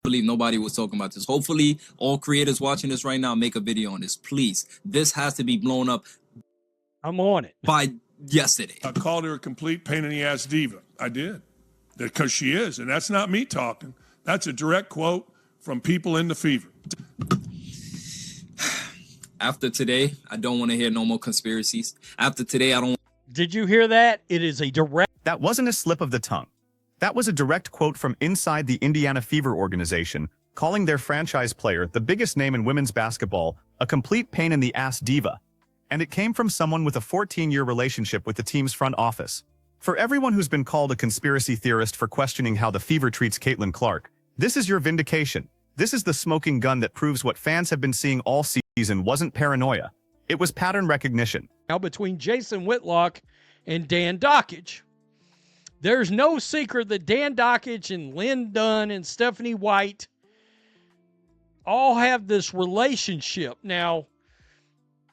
believe nobody was talking about this. Hopefully, all creators watching this right now make a video on this. Please. This has to be blown up. I'm on it. By yesterday. I called her a complete pain in the ass diva. I did. Because she is. And that's not me talking. That's a direct quote from people in the Fever. After today, I don't want to hear no more conspiracies. After today, I don't. Did you hear that? It is a direct. That wasn't a slip of the tongue. That was a direct quote from inside the Indiana Fever organization, calling their franchise player, the biggest name in women's basketball, a complete pain in the ass diva. And it came from someone with a 14-year relationship with the team's front office. For everyone who's been called a conspiracy theorist for questioning how the Fever treats Caitlin Clark, this is your vindication. This is the smoking gun that proves what fans have been seeing all season wasn't paranoia. It was pattern recognition. Now between Jason Whitlock and Dan Dockage. There's no secret that Dan Dockage and Lynn Dunn and Stephanie White all have this relationship. Now,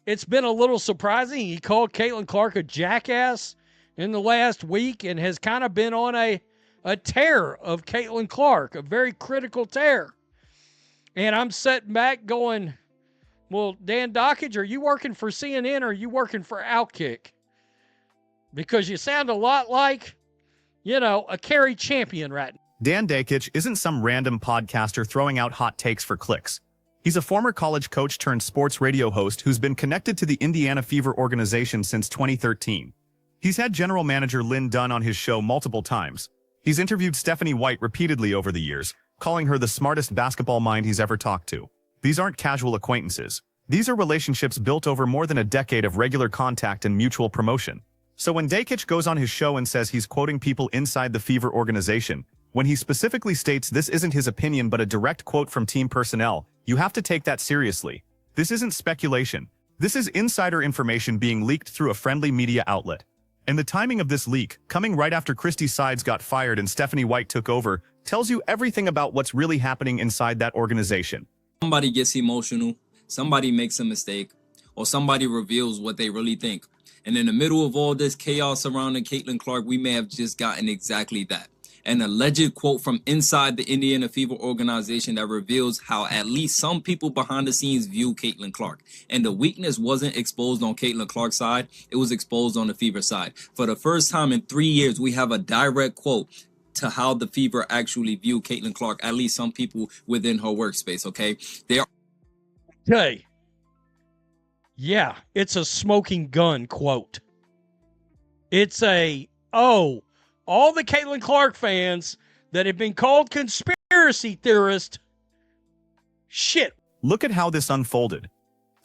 it's been a little surprising. He called Caitlin Clark a jackass in the last week and has kind of been on a tear of Caitlin Clark, a very critical tear. And I'm sitting back going, well, Dan Dockage, are you working for CNN or are you working for Outkick? Because you sound a lot like, you know, a Kerry champion right now. Dan Dakich isn't some random podcaster throwing out hot takes for clicks. He's a former college coach turned sports radio host who's been connected to the Indiana Fever organization since 2013. He's had general manager Lynn Dunn on his show multiple times. He's interviewed Stephanie White repeatedly over the years, calling her the smartest basketball mind he's ever talked to. These aren't casual acquaintances. These are relationships built over more than a decade of regular contact and mutual promotion. So when Dakich goes on his show and says he's quoting people inside the Fever organization, when he specifically states this isn't his opinion but a direct quote from team personnel, you have to take that seriously. This isn't speculation. This is insider information being leaked through a friendly media outlet. And the timing of this leak, coming right after Christy Sides got fired and Stephanie White took over, tells you everything about what's really happening inside that organization. Somebody gets emotional, somebody makes a mistake, or somebody reveals what they really think. And in the middle of all this chaos surrounding Caitlin Clark, we may have just gotten exactly that. An alleged quote from inside the Indiana Fever organization that reveals how at least some people behind the scenes view Caitlin Clark. And the weakness wasn't exposed on Caitlin Clark's side, it was exposed on the Fever side. For the first time in 3 years, we have a direct quote to how the Fever actually view Caitlin Clark, at least some people within her workspace, okay? They are... Okay. Yeah, it's a smoking gun quote. It's a, oh, all the Caitlin Clark fans that have been called conspiracy theorists, shit. Look at how this unfolded.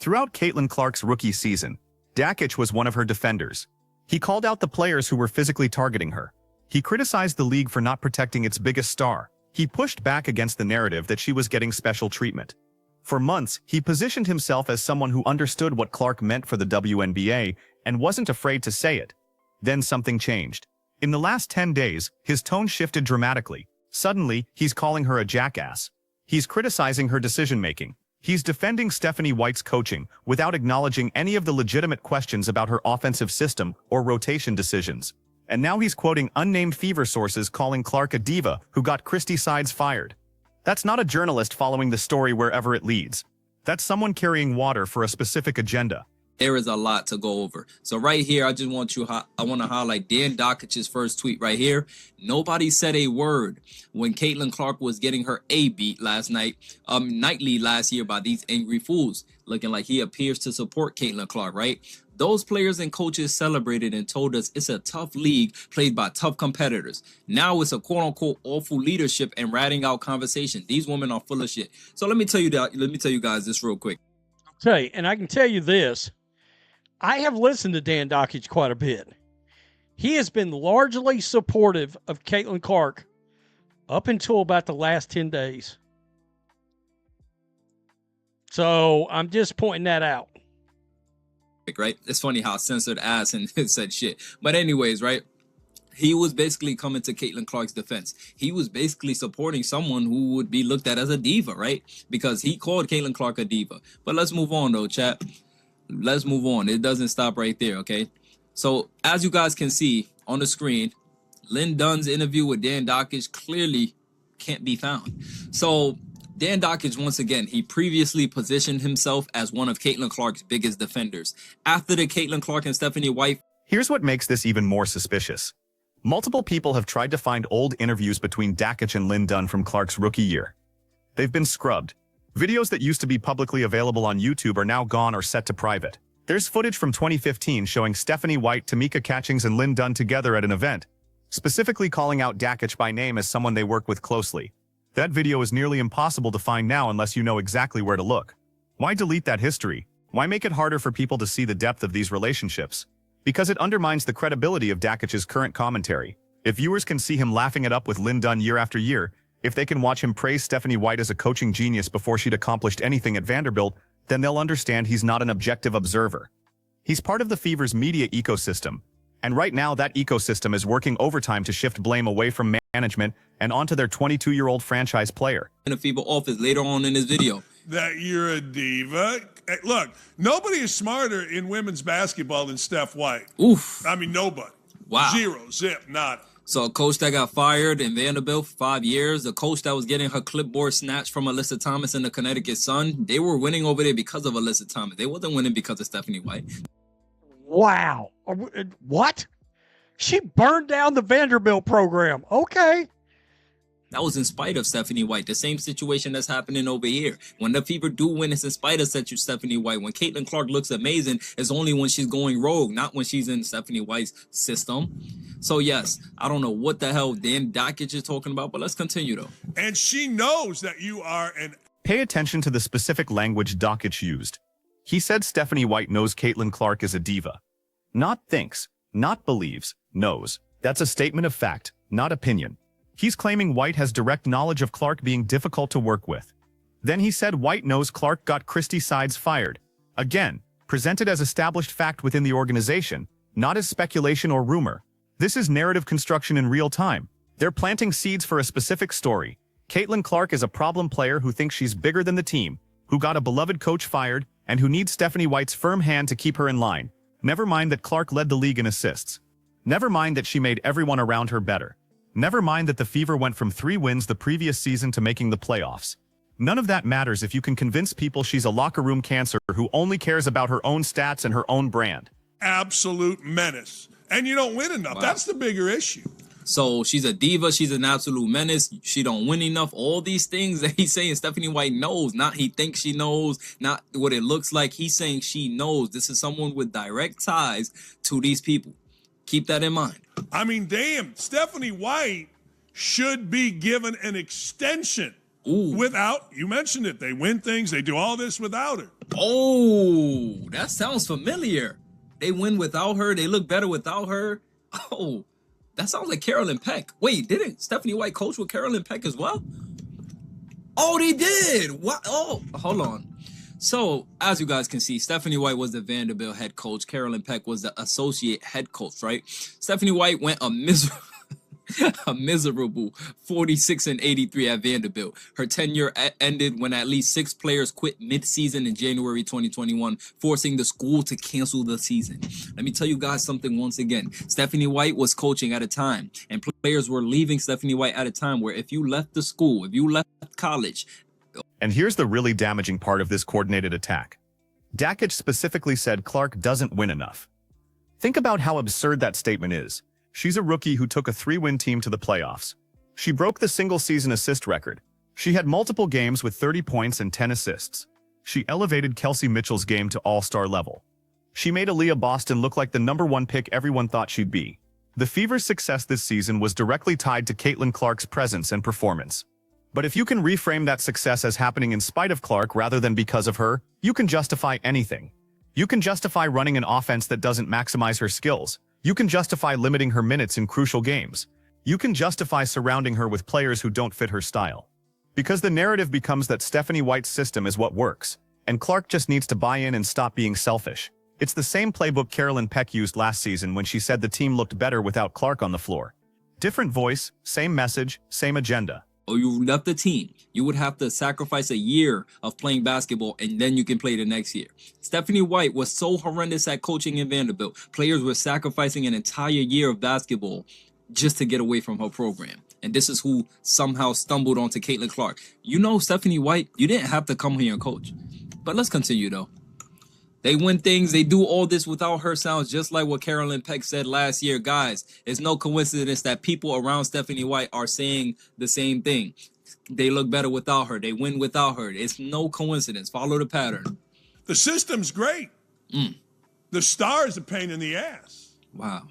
Throughout Caitlin Clark's rookie season, Dakich was one of her defenders. He called out the players who were physically targeting her. He criticized the league for not protecting its biggest star. He pushed back against the narrative that she was getting special treatment. For months, he positioned himself as someone who understood what Clark meant for the WNBA and wasn't afraid to say it. Then something changed. In the last 10 days, his tone shifted dramatically. Suddenly, he's calling her a jackass. He's criticizing her decision-making. He's defending Stephanie White's coaching without acknowledging any of the legitimate questions about her offensive system or rotation decisions. And now he's quoting unnamed Fever sources calling Clark a diva who got Christy Sides fired. That's not a journalist following the story wherever it leads. That's someone carrying water for a specific agenda. There is a lot to go over. So right here, I just want I want to highlight Dan Dockich's first tweet right here. Nobody said a word when Caitlin Clark was getting her A beat last night, nightly last year by these angry fools, looking like he appears to support Caitlin Clark, right? Those players and coaches celebrated and told us it's a tough league played by tough competitors. Now it's a quote-unquote awful leadership and ratting out conversation. These women are full of shit. So let me tell you guys this real quick. Okay, and I can tell you this. I have listened to Dan Dockich quite a bit. He has been largely supportive of Caitlin Clark up until about the last 10 days. So I'm just pointing that out. Right? It's funny how censored ass and said shit. But anyways, right? He was basically coming to Caitlin Clark's defense. He was basically supporting someone who would be looked at as a diva, right? Because he called Caitlin Clark a diva. But let's move on though, chat. Let's move on. It doesn't stop right there, okay? So as you guys can see on the screen, Lynn Dunn's interview with Dan Dockich clearly can't be found. So Dan Dockage, once again, he previously positioned himself as one of Caitlin Clark's biggest defenders. After the Caitlin Clark and Stephanie White. Here's what makes this even more suspicious. Multiple people have tried to find old interviews between Dockage and Lynn Dunn from Clark's rookie year. They've been scrubbed. Videos that used to be publicly available on YouTube are now gone or set to private. There's footage from 2015 showing Stephanie White, Tamika Catchings, and Lynn Dunn together at an event, specifically calling out Dockage by name as someone they work with closely. That video is nearly impossible to find now unless you know exactly where to look. Why delete that history? Why make it harder for people to see the depth of these relationships? Because it undermines the credibility of Dockage's current commentary. If viewers can see him laughing it up with Lynn Dunn year after year, if they can watch him praise Stephanie White as a coaching genius before she'd accomplished anything at Vanderbilt, then they'll understand he's not an objective observer. He's part of the Fever's media ecosystem, and right now that ecosystem is working overtime to shift blame away from management and onto their 22-year-old franchise player. In a Fever office later on in this video. That you're a diva. Hey, look, nobody is smarter in women's basketball than Steph White. Oof. I mean, nobody. Wow. Zero, zip, nada. So a coach that got fired in Vanderbilt for 5 years, the coach that was getting her clipboard snatched from Alyssa Thomas and the Connecticut Sun, they were winning over there because of Alyssa Thomas. They wasn't winning because of Stephanie White. Wow. What? She burned down the Vanderbilt program. Okay. That was in spite of Stephanie White. The same situation that's happening over here. When the Fever do win, it's in spite of Stephanie White. When Caitlin Clark looks amazing, it's only when she's going rogue, not when she's in Stephanie White's system. So yes, I don't know what the hell Dan Dockage is talking about, but let's continue though. And she knows that you are an... Pay attention to the specific language Dockage used. He said Stephanie White knows Caitlin Clark is a diva. Not thinks, not believes, knows. That's a statement of fact, not opinion. He's claiming White has direct knowledge of Clark being difficult to work with. Then he said White knows Clark got Christy Sides fired. Again, presented as established fact within the organization, not as speculation or rumor. This is narrative construction in real time. They're planting seeds for a specific story. Caitlin Clark is a problem player who thinks she's bigger than the team, who got a beloved coach fired, and who needs Stephanie White's firm hand to keep her in line. Never mind that Clark led the league in assists. Never mind that she made everyone around her better. Never mind that the Fever went from 3 wins the previous season to making the playoffs. None of that matters if you can convince people she's a locker room cancer who only cares about her own stats and her own brand. Absolute menace. And you don't win enough. Wow. That's the bigger issue. So she's a diva. She's an absolute menace. She don't win enough. All these things that he's saying Stephanie White knows. Not he thinks she knows. Not what it looks like. He's saying she knows. This is someone with direct ties to these people. Keep that in mind. I mean, damn, Stephanie White should be given an extension. Ooh. Without, you mentioned it, they win things, they do all this without her. Oh, that sounds familiar. They win without her. They look better without her. Oh, that sounds like Carolyn Peck. Wait, didn't Stephanie White coach with Carolyn Peck as well? Oh, they did. What? Oh, hold on. So, as you guys can see, Stephanie White was the Vanderbilt head coach. Carolyn Peck was the associate head coach, right? Stephanie White went a miserable 46-83 at Vanderbilt. Her tenure ended when at least 6 players quit mid-season in January 2021, forcing the school to cancel the season. Let me tell you guys something once again. Stephanie White was coaching at a time, and players were leaving Stephanie White at a time where if you left the school, if you left college... And here's the really damaging part of this coordinated attack. Dockage specifically said Clark doesn't win enough. Think about how absurd that statement is. She's a rookie who took a 3-win team to the playoffs. She broke the single-season assist record. She had multiple games with 30 points and 10 assists. She elevated Kelsey Mitchell's game to all-star level. She made Aaliyah Boston look like the #1 pick everyone thought she'd be. The Fever's success this season was directly tied to Caitlin Clark's presence and performance. But if you can reframe that success as happening in spite of Clark rather than because of her, you can justify anything. You can justify running an offense that doesn't maximize her skills. You can justify limiting her minutes in crucial games. You can justify surrounding her with players who don't fit her style. Because the narrative becomes that Stephanie White's system is what works, and Clark just needs to buy in and stop being selfish. It's the same playbook Carolyn Peck used last season when she said the team looked better without Clark on the floor. Different voice, same message, same agenda. Or you left the team, you would have to sacrifice a year of playing basketball and then you can play the next year. Stephanie White was so horrendous at coaching in Vanderbilt. Players were sacrificing an entire year of basketball just to get away from her program. And this is who somehow stumbled onto Caitlin Clark. You know, Stephanie White, you didn't have to come here and coach. But let's continue, though. They win things. They do all this without her. Sounds just like what Carolyn Peck said last year. Guys, it's no coincidence that people around Stephanie White are saying the same thing. They look better without her. They win without her. It's no coincidence. Follow the pattern. The system's great. The star is a pain in the ass. Wow.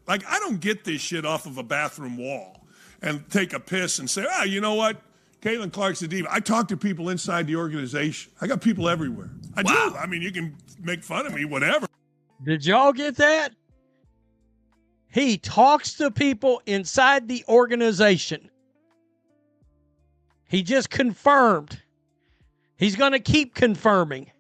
Like, I don't get this shit off of a bathroom wall and take a piss and say, you know what? Caitlin Clark's a diva. I talk to people inside the organization. I got people everywhere. I do. I mean, you can make fun of me, whatever. Did y'all get that? He talks to people inside the organization. He just confirmed. He's going to keep confirming.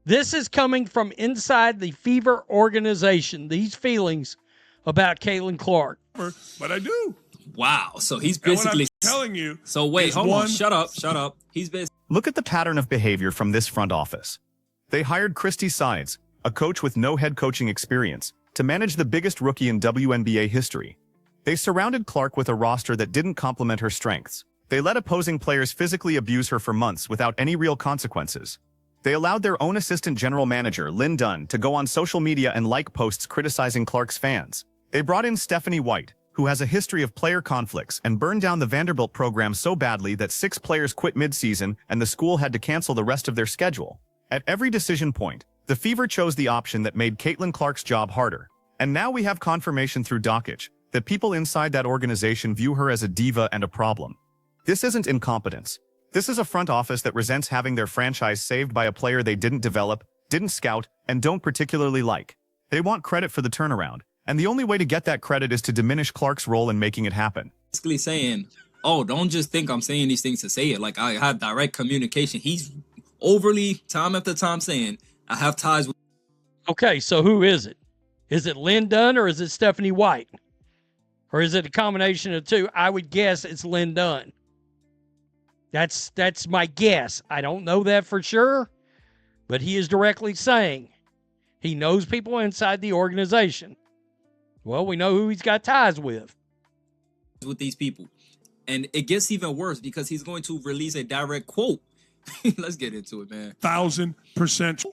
This is coming from inside the Fever organization, these feelings about Caitlin Clark. But I do. Wow. So he's basically telling you. So wait, hold on. Shut up. He's basically. Look at the pattern of behavior from this front office. They hired Christy Sides, a coach with no head coaching experience, to manage the biggest rookie in WNBA history. They surrounded Clark with a roster that didn't complement her strengths. They let opposing players physically abuse her for months without any real consequences. They allowed their own assistant general manager, Lynn Dunn, to go on social media and like posts criticizing Clark's fans. They brought in Stephanie White, who has a history of player conflicts, and burned down the Vanderbilt program so badly that 6 players quit mid-season and the school had to cancel the rest of their schedule. At every decision point, the Fever chose the option that made Caitlin Clark's job harder. And now we have confirmation through Dockage that people inside that organization view her as a diva and a problem. This isn't incompetence. This is a front office that resents having their franchise saved by a player they didn't develop, didn't scout, and don't particularly like. They want credit for the turnaround, and the only way to get that credit is to diminish Clark's role in making it happen. Basically saying, oh, don't just think I'm saying these things to say it. Like, I have direct communication. He's overly, time after time, saying, I have ties with. Okay, so who is it? Is it Lynn Dunn or is it Stephanie White? Or is it a combination of two? I would guess it's Lynn Dunn. That's my guess. I don't know that for sure, but he is directly saying he knows people inside the organization. Well, we know who he's got ties with These people. And it gets even worse because he's going to release a direct quote. Let's get into it, man. 1,000%.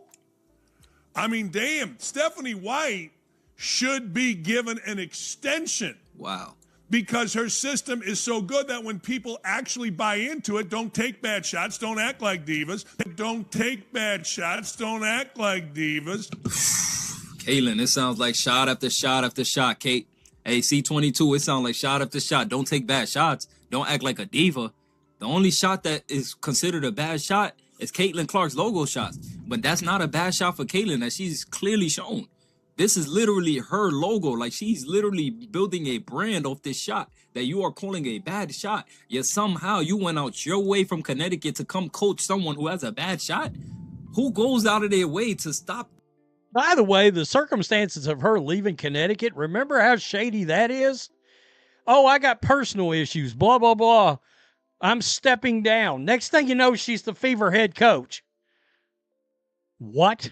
I mean, damn, Stephanie White should be given an extension. Wow. Because her system is so good that when people actually buy into it, don't take bad shots, don't act like divas. Don't take bad shots, don't act like divas. Caitlin, it sounds like shot after shot after shot, Kate. Hey, C22, it sounds like shot after shot. Don't take bad shots. Don't act like a diva. The only shot that is considered a bad shot is Caitlin Clark's logo shots. But that's not a bad shot for Caitlin, that she's clearly shown. This is literally her logo. Like, she's literally building a brand off this shot that you are calling a bad shot. Yet somehow you went out your way from Connecticut to come coach someone who has a bad shot. Who goes out of their way to stop? By the way, the circumstances of her leaving Connecticut, remember how shady that is? Oh, I got personal issues, blah, blah, blah. I'm stepping down. Next thing you know, she's the Fever head coach. What?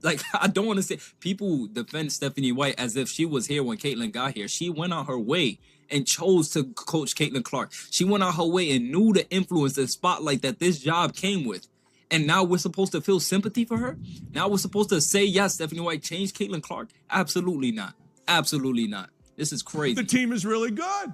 Like, I don't want to say, people defend Stephanie White as if she was here when Caitlin got here. She went out her way and chose to coach Caitlin Clark. She went out her way and knew the influence, the spotlight that this job came with. And now we're supposed to feel sympathy for her? Now we're supposed to say, yes, Stephanie White changed Caitlin Clark? Absolutely not. Absolutely not. This is crazy. The team is really good.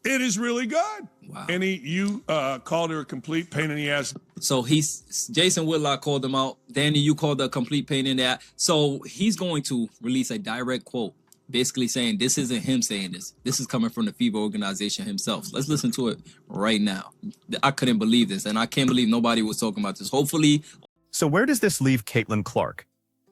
It is really good. Wow. You called her a complete pain in the ass. So Jason Whitlock called him out. Danny, you called her a complete pain in the ass. So he's going to release a direct quote, basically saying this isn't him saying this. This is coming from the FIBA organization himself. Let's listen to it right now. I couldn't believe this, and I can't believe nobody was talking about this. Hopefully. So where does this leave Caitlin Clark?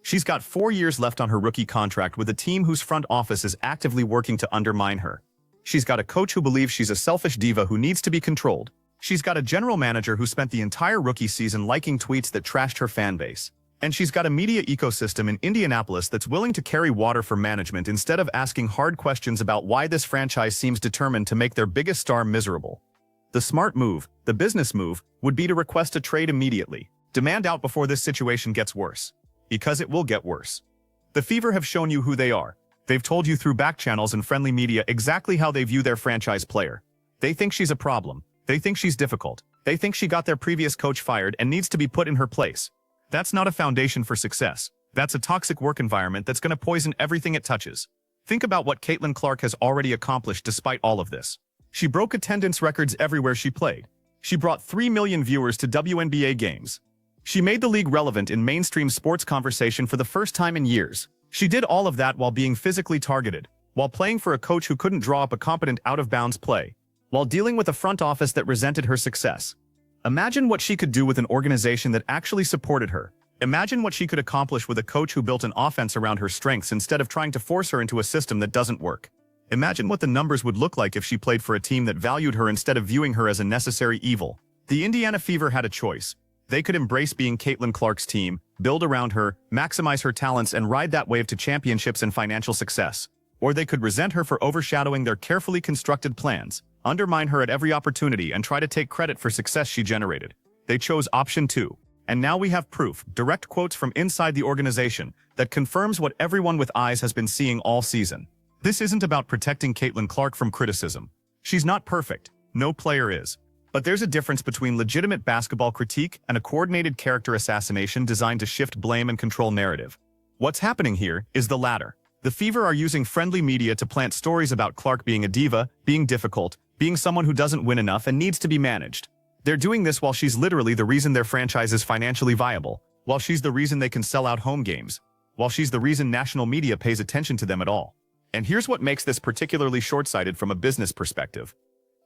She's got 4 years left on her rookie contract with a team whose front office is actively working to undermine her. She's got a coach who believes she's a selfish diva who needs to be controlled. She's got a general manager who spent the entire rookie season liking tweets that trashed her fan base. And she's got a media ecosystem in Indianapolis that's willing to carry water for management instead of asking hard questions about why this franchise seems determined to make their biggest star miserable. The smart move, the business move, would be to request a trade immediately. Demand out before this situation gets worse. Because it will get worse. The Fever have shown you who they are. They've told you through back channels and friendly media exactly how they view their franchise player. They think she's a problem. They think she's difficult. They think she got their previous coach fired and needs to be put in her place. That's not a foundation for success. That's a toxic work environment that's going to poison everything it touches. Think about what Caitlin Clark has already accomplished despite all of this. She broke attendance records everywhere she played. She brought 3 million viewers to WNBA games. She made the league relevant in mainstream sports conversation for the first time in years. She did all of that while being physically targeted, while playing for a coach who couldn't draw up a competent out-of-bounds play, while dealing with a front office that resented her success. Imagine what she could do with an organization that actually supported her. Imagine what she could accomplish with a coach who built an offense around her strengths instead of trying to force her into a system that doesn't work. Imagine what the numbers would look like if she played for a team that valued her instead of viewing her as a necessary evil. The Indiana Fever had a choice. They could embrace being Caitlin Clark's team, build around her, maximize her talents, and ride that wave to championships and financial success. Or they could resent her for overshadowing their carefully constructed plans, undermine her at every opportunity, and try to take credit for success she generated. They chose option 2. And now we have proof, direct quotes from inside the organization, that confirms what everyone with eyes has been seeing all season. This isn't about protecting Caitlin Clark from criticism. She's not perfect. No player is. But there's a difference between legitimate basketball critique and a coordinated character assassination designed to shift blame and control narrative. What's happening here is the latter. The Fever are using friendly media to plant stories about Clark being a diva, being difficult, being someone who doesn't win enough and needs to be managed. They're doing this while she's literally the reason their franchise is financially viable, while she's the reason they can sell out home games, while she's the reason national media pays attention to them at all. And here's what makes this particularly short-sighted from a business perspective.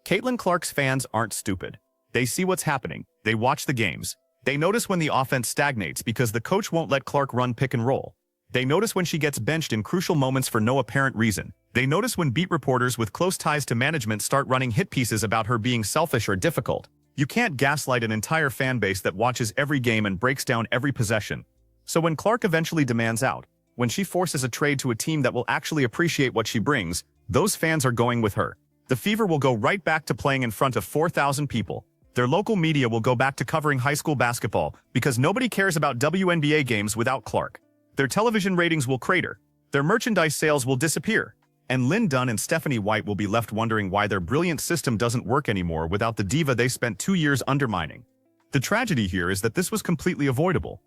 Caitlin Clark's fans aren't stupid. They see what's happening. They watch the games. They notice when the offense stagnates because the coach won't let Clark run pick and roll. They notice when she gets benched in crucial moments for no apparent reason. They notice when beat reporters with close ties to management start running hit pieces about her being selfish or difficult. You can't gaslight an entire fan base that watches every game and breaks down every possession. So when Clark eventually demands out, when she forces a trade to a team that will actually appreciate what she brings, those fans are going with her. The Fever will go right back to playing in front of 4,000 people. Their local media will go back to covering high school basketball because nobody cares about WNBA games without Clark. Their television ratings will crater. Their merchandise sales will disappear. And Lynn Dunn and Stephanie White will be left wondering why their brilliant system doesn't work anymore without the diva they spent 2 years undermining. The tragedy here is that this was completely avoidable.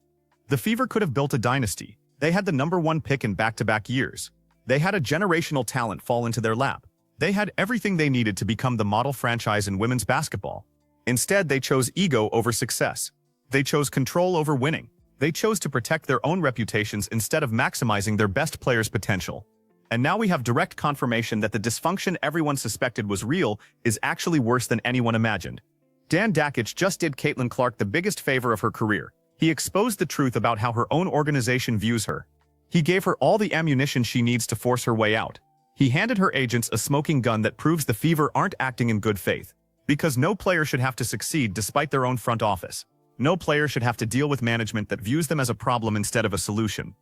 The Fever could have built a dynasty. They had the #1 pick in back-to-back years. They had a generational talent fall into their lap. They had everything they needed to become the model franchise in women's basketball. Instead, they chose ego over success. They chose control over winning. They chose to protect their own reputations instead of maximizing their best players' potential. And now we have direct confirmation that the dysfunction everyone suspected was real is actually worse than anyone imagined. Dan Dakich just did Caitlin Clark the biggest favor of her career. He exposed the truth about how her own organization views her. He gave her all the ammunition she needs to force her way out. He handed her agents a smoking gun that proves the Fever aren't acting in good faith. Because no player should have to succeed despite their own front office. No player should have to deal with management that views them as a problem instead of a solution.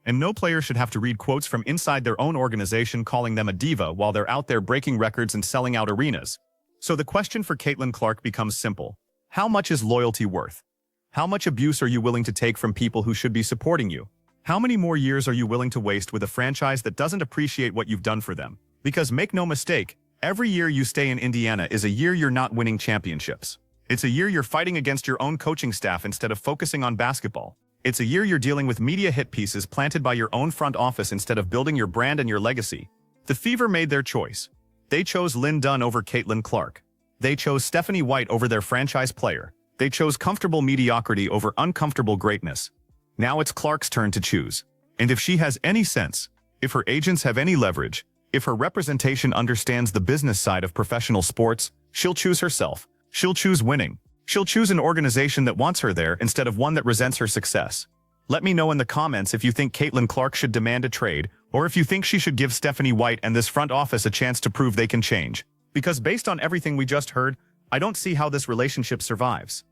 And no player should have to read quotes from inside their own organization calling them a diva while they're out there breaking records and selling out arenas. So the question for Caitlin Clark becomes simple. How much is loyalty worth? How much abuse are you willing to take from people who should be supporting you? How many more years are you willing to waste with a franchise that doesn't appreciate what you've done for them? Because make no mistake, every year you stay in Indiana is a year you're not winning championships. It's a year you're fighting against your own coaching staff instead of focusing on basketball. It's a year you're dealing with media hit pieces planted by your own front office instead of building your brand and your legacy. The Fever made their choice. They chose Lynn Dunn over Caitlin Clark. They chose Stephanie White over their franchise player. They chose comfortable mediocrity over uncomfortable greatness. Now it's Clark's turn to choose. And if she has any sense, if her agents have any leverage, if her representation understands the business side of professional sports, she'll choose herself. She'll choose winning. She'll choose an organization that wants her there instead of one that resents her success. Let me know in the comments if you think Caitlin Clark should demand a trade, or if you think she should give Stephanie White and this front office a chance to prove they can change. Because based on everything we just heard, I don't see how this relationship survives.